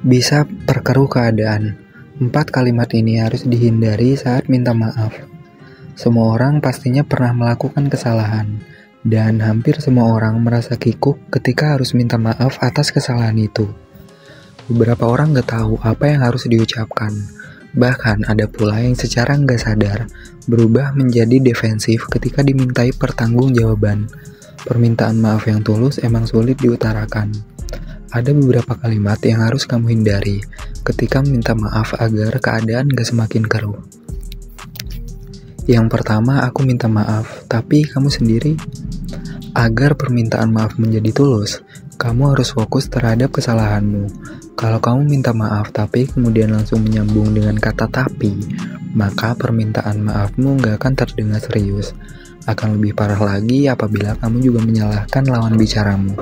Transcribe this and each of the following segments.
Bisa perkeruh keadaan. 4 kalimat ini harus dihindari saat minta maaf. Semua orang pastinya pernah melakukan kesalahan, dan hampir semua orang merasa kikuk ketika harus minta maaf atas kesalahan itu. Beberapa orang gak tahu apa yang harus diucapkan. Bahkan ada pula yang secara nggak sadar berubah menjadi defensif ketika dimintai pertanggungjawaban. Permintaan maaf yang tulus emang sulit diutarakan. Ada beberapa kalimat yang harus kamu hindari ketika minta maaf agar keadaan gak semakin keruh. Yang pertama, aku minta maaf, tapi kamu sendiri. Agar permintaan maaf menjadi tulus, kamu harus fokus terhadap kesalahanmu. Kalau kamu minta maaf tapi kemudian langsung menyambung dengan kata tapi, maka permintaan maafmu gak akan terdengar serius. Akan lebih parah lagi apabila kamu juga menyalahkan lawan bicaramu.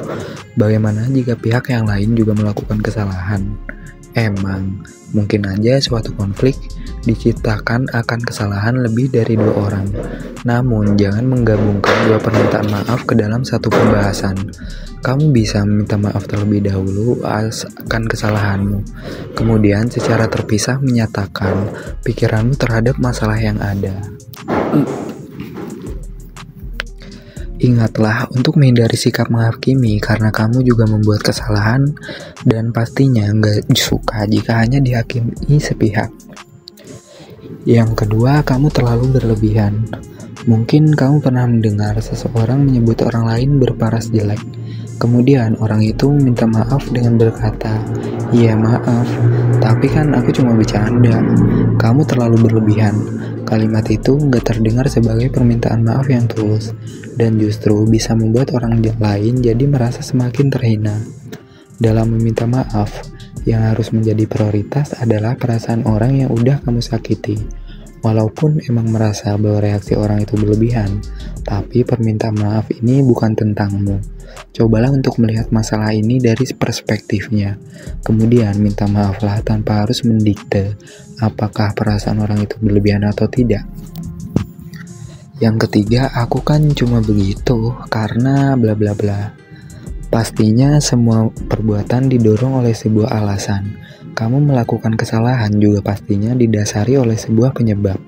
Bagaimana jika pihak yang lain juga melakukan kesalahan? Emang, mungkin aja suatu konflik diciptakan akan kesalahan lebih dari 2 orang. Namun, jangan menggabungkan 2 permintaan maaf ke dalam satu pembahasan. Kamu bisa meminta maaf terlebih dahulu akan kesalahanmu. Kemudian, secara terpisah menyatakan pikiranmu terhadap masalah yang ada. Ingatlah untuk menghindari sikap menghakimi karena kamu juga membuat kesalahan dan pastinya nggak suka jika hanya dihakimi sepihak. Yang kedua, kamu terlalu berlebihan. Mungkin kamu pernah mendengar seseorang menyebut orang lain berparas jelek. Kemudian orang itu minta maaf dengan berkata, "Iya maaf, tapi kan aku cuma bercanda." Kamu terlalu berlebihan. Kalimat itu nggak terdengar sebagai permintaan maaf yang tulus, dan justru bisa membuat orang lain jadi merasa semakin terhina. Dalam meminta maaf, yang harus menjadi prioritas adalah perasaan orang yang udah kamu sakiti. Walaupun emang merasa bahwa reaksi orang itu berlebihan, tapi permintaan maaf ini bukan tentangmu. Cobalah untuk melihat masalah ini dari perspektifnya. Kemudian minta maaflah tanpa harus mendikte apakah perasaan orang itu berlebihan atau tidak. Yang ketiga, aku kan cuma begitu karena bla bla bla. Pastinya semua perbuatan didorong oleh sebuah alasan. Kamu melakukan kesalahan juga pastinya didasari oleh sebuah penyebab.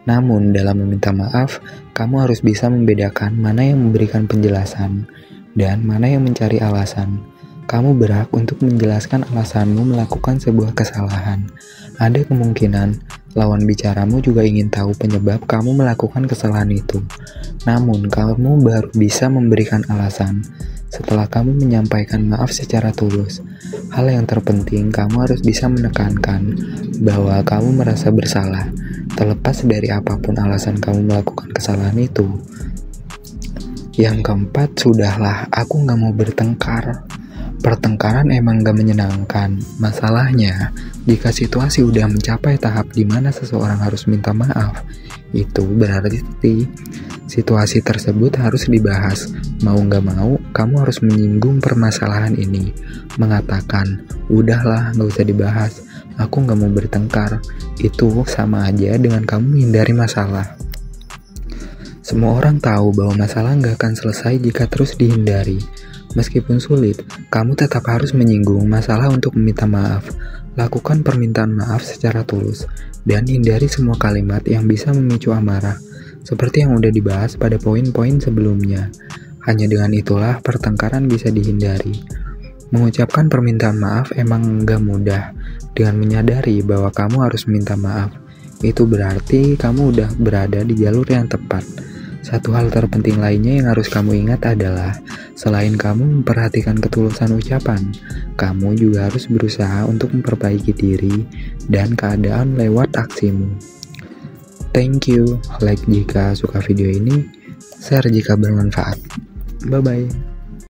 Namun dalam meminta maaf, kamu harus bisa membedakan mana yang memberikan penjelasan dan mana yang mencari alasan. Kamu berhak untuk menjelaskan alasanmu melakukan sebuah kesalahan. Ada kemungkinan lawan bicaramu juga ingin tahu penyebab kamu melakukan kesalahan itu. Namun kamu baru bisa memberikan alasan setelah kamu menyampaikan maaf secara tulus. Hal yang terpenting, kamu harus bisa menekankan bahwa kamu merasa bersalah, terlepas dari apapun alasan kamu melakukan kesalahan itu. Yang keempat, sudahlah, aku gak mau bertengkar. Pertengkaran emang gak menyenangkan. Masalahnya, jika situasi udah mencapai tahap di mana seseorang harus minta maaf, itu berarti situasi tersebut harus dibahas. Mau gak mau, kamu harus menyinggung permasalahan ini. Mengatakan, udahlah gak usah dibahas, aku gak mau bertengkar. Itu sama aja dengan kamu menghindari masalah. Semua orang tahu bahwa masalah gak akan selesai jika terus dihindari. Meskipun sulit, kamu tetap harus menyinggung masalah untuk meminta maaf. Lakukan permintaan maaf secara tulus, dan hindari semua kalimat yang bisa memicu amarah, seperti yang udah dibahas pada poin-poin sebelumnya. Hanya dengan itulah pertengkaran bisa dihindari. Mengucapkan permintaan maaf emang gak mudah. Dengan menyadari bahwa kamu harus minta maaf, itu berarti kamu udah berada di jalur yang tepat. Satu hal terpenting lainnya yang harus kamu ingat adalah, selain kamu memperhatikan ketulusan ucapan, kamu juga harus berusaha untuk memperbaiki diri dan keadaan lewat aksimu. Thank you, like jika suka video ini, share jika bermanfaat. Bye-bye.